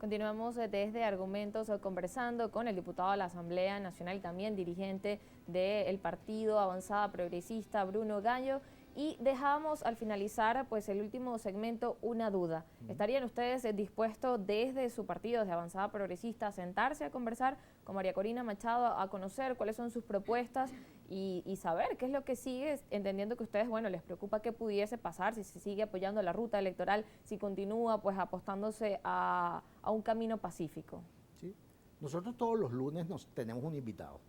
Continuamos desde Argumentos conversando con el diputado de la Asamblea Nacional y también dirigente del Partido Avanzada Progresista, Bruno Gallo, y dejábamos al finalizar pues el último segmento una duda. ¿Estarían ustedes dispuestos desde su partido, desde Avanzada Progresista, a sentarse a conversar con María Corina Machado, a conocer cuáles son sus propuestas y saber qué es lo que sigue, entendiendo que a ustedes, bueno, les preocupa qué pudiese pasar, si se sigue apoyando la ruta electoral, si continúa pues apostándose a un camino pacífico? ¿Sí? Nosotros todos los lunes tenemos un invitado.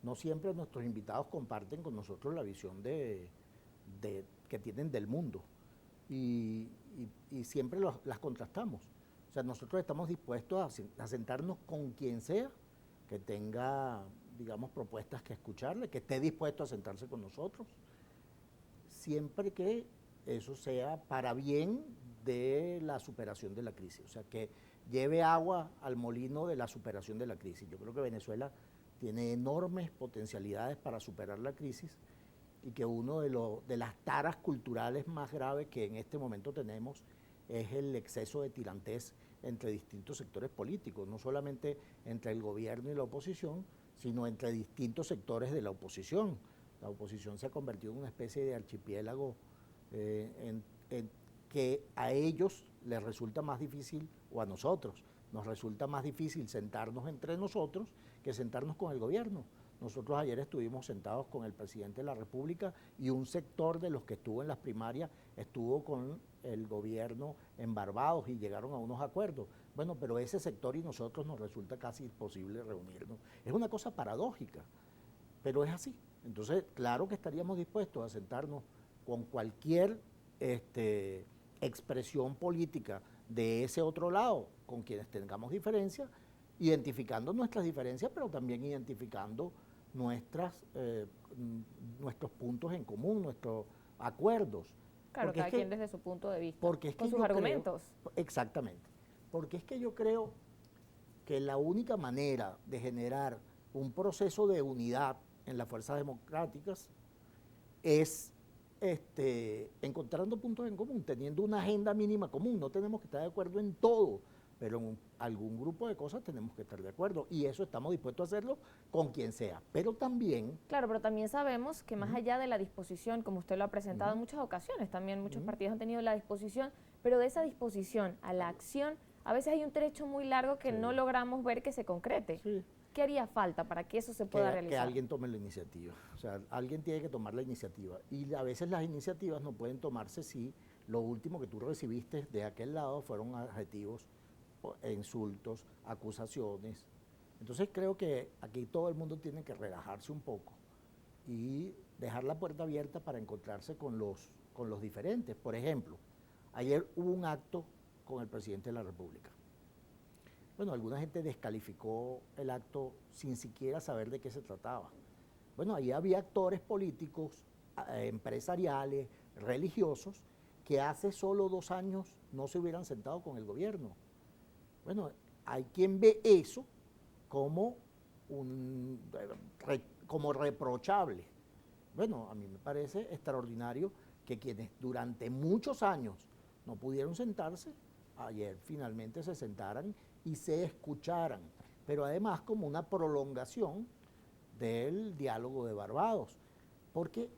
No siempre nuestros invitados comparten con nosotros la visión que tienen del mundo y siempre las contrastamos. O sea, nosotros estamos dispuestos a sentarnos con quien sea que tenga, digamos, propuestas que escucharle, que esté dispuesto a sentarse con nosotros, siempre que eso sea para bien de la superación de la crisis, o sea, que lleve agua al molino de la superación de la crisis. Yo creo que Venezuela tiene enormes potencialidades para superar la crisis y que uno de las taras culturales más graves que en este momento tenemos es el exceso de tirantez entre distintos sectores políticos, no solamente entre el gobierno y la oposición, sino entre distintos sectores de la oposición. La oposición se ha convertido en una especie de archipiélago que a ellos les resulta más difícil, o a nosotros, nos resulta más difícil sentarnos entre nosotros que sentarnos con el gobierno. Nosotros ayer estuvimos sentados con el presidente de la República y un sector de los que estuvo en las primarias estuvo con el gobierno en Barbados y llegaron a unos acuerdos. Bueno, pero ese sector y nosotros nos resulta casi imposible reunirnos. Es una cosa paradójica, pero es así. Entonces, claro que estaríamos dispuestos a sentarnos con cualquier expresión política de ese otro lado, con quienes tengamos diferencias, identificando nuestras diferencias, pero también identificando nuestros puntos en común, nuestros acuerdos. Claro, cada quien desde su punto de vista, porque es con que sus argumentos. Exactamente. Porque es que yo creo que la única manera de generar un proceso de unidad en las fuerzas democráticas es encontrando puntos en común, teniendo una agenda mínima común. No tenemos que estar de acuerdo en todo, pero en algún grupo de cosas tenemos que estar de acuerdo y eso estamos dispuestos a hacerlo con quien sea, pero también... Claro, pero también sabemos que más allá de la disposición, como usted lo ha presentado en muchas ocasiones, también muchos partidos han tenido la disposición, pero de esa disposición a la acción, a veces hay un trecho muy largo que no logramos ver que se concrete. Sí. ¿Qué haría falta para que eso se pueda realizar? Que alguien tome la iniciativa, o sea, alguien tiene que tomar la iniciativa y a veces las iniciativas no pueden tomarse si lo último que tú recibiste de aquel lado fueron adjetivos, insultos, acusaciones. Entonces creo que aquí todo el mundo tiene que relajarse un poco y dejar la puerta abierta para encontrarse con los diferentes. Por ejemplo, ayer hubo un acto con el presidente de la República. Bueno, alguna gente descalificó el acto sin siquiera saber de qué se trataba. Bueno, ahí había actores políticos, empresariales, religiosos, que hace solo 2 años no se hubieran sentado con el gobierno. Bueno, hay quien ve eso como, como reprochable. Bueno, a mí me parece extraordinario que quienes durante muchos años no pudieron sentarse, ayer finalmente se sentaran y se escucharan, pero además como una prolongación del diálogo de Barbados, porque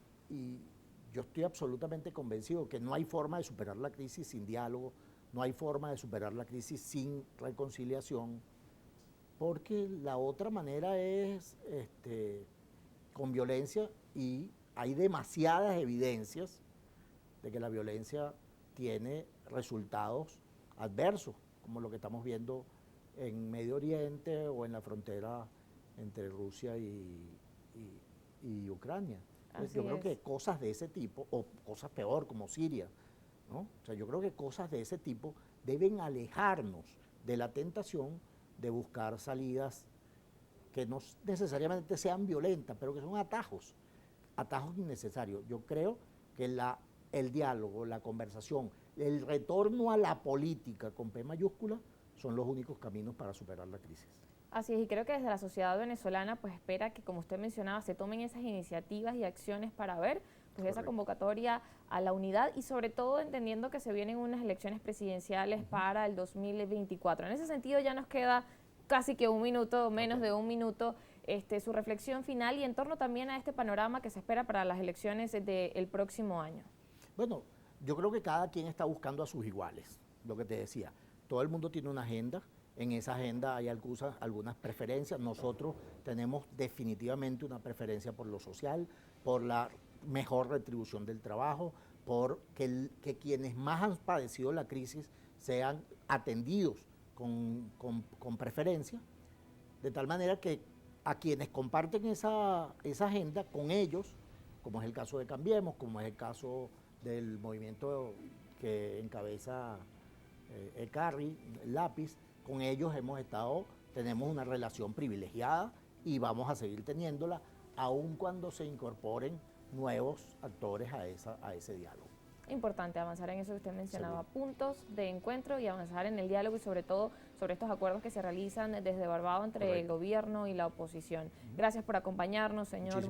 yo estoy absolutamente convencido que no hay forma de superar la crisis sin diálogo, no hay forma de superar la crisis sin reconciliación, porque la otra manera es con violencia y hay demasiadas evidencias de que la violencia tiene resultados adversos, como lo que estamos viendo en Medio Oriente o en la frontera entre Rusia y Ucrania. Yo creo que cosas de ese tipo, o cosas peor como Siria, ¿no? O sea, yo creo que cosas de ese tipo deben alejarnos de la tentación de buscar salidas que no necesariamente sean violentas, pero que son atajos innecesarios. Yo creo que el diálogo, la conversación, el retorno a la política con P mayúscula son los únicos caminos para superar la crisis. Así es, y creo que desde la sociedad venezolana pues espera que, como usted mencionaba, se tomen esas iniciativas y acciones para ver pues esa convocatoria a la unidad y sobre todo entendiendo que se vienen unas elecciones presidenciales para el 2024. En ese sentido ya nos queda casi que un minuto, menos de un minuto, su reflexión final y en torno también a este panorama que se espera para las elecciones del próximo año. Bueno, yo creo que cada quien está buscando a sus iguales, lo que te decía. Todo el mundo tiene una agenda, en esa agenda hay algunas preferencias. Nosotros tenemos definitivamente una preferencia por lo social, por la mejor retribución del trabajo, por que quienes más han padecido la crisis sean atendidos con preferencia, de tal manera que a quienes comparten esa agenda, con ellos, como es el caso de Cambiemos, como es el caso del movimiento que encabeza Ecarri, Lápiz, con ellos tenemos una relación privilegiada y vamos a seguir teniéndola, aun cuando se incorporen nuevos actores a ese diálogo. Importante avanzar en eso que usted mencionaba, Sí. Puntos de encuentro y avanzar en el diálogo y sobre todo sobre estos acuerdos que se realizan desde Barbados entre Correcto. el gobierno y la oposición. Gracias por acompañarnos, señor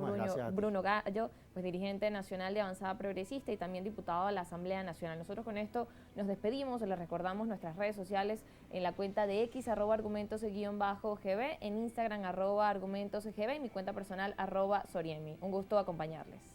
Bruno Gallo, pues dirigente nacional de Avanzada Progresista y también diputado a la Asamblea Nacional. Nosotros con esto nos despedimos, les recordamos nuestras redes sociales en la cuenta de X, @argumentos_GB, en Instagram @argumentosgb y mi cuenta personal @Soriemi. Un gusto acompañarles.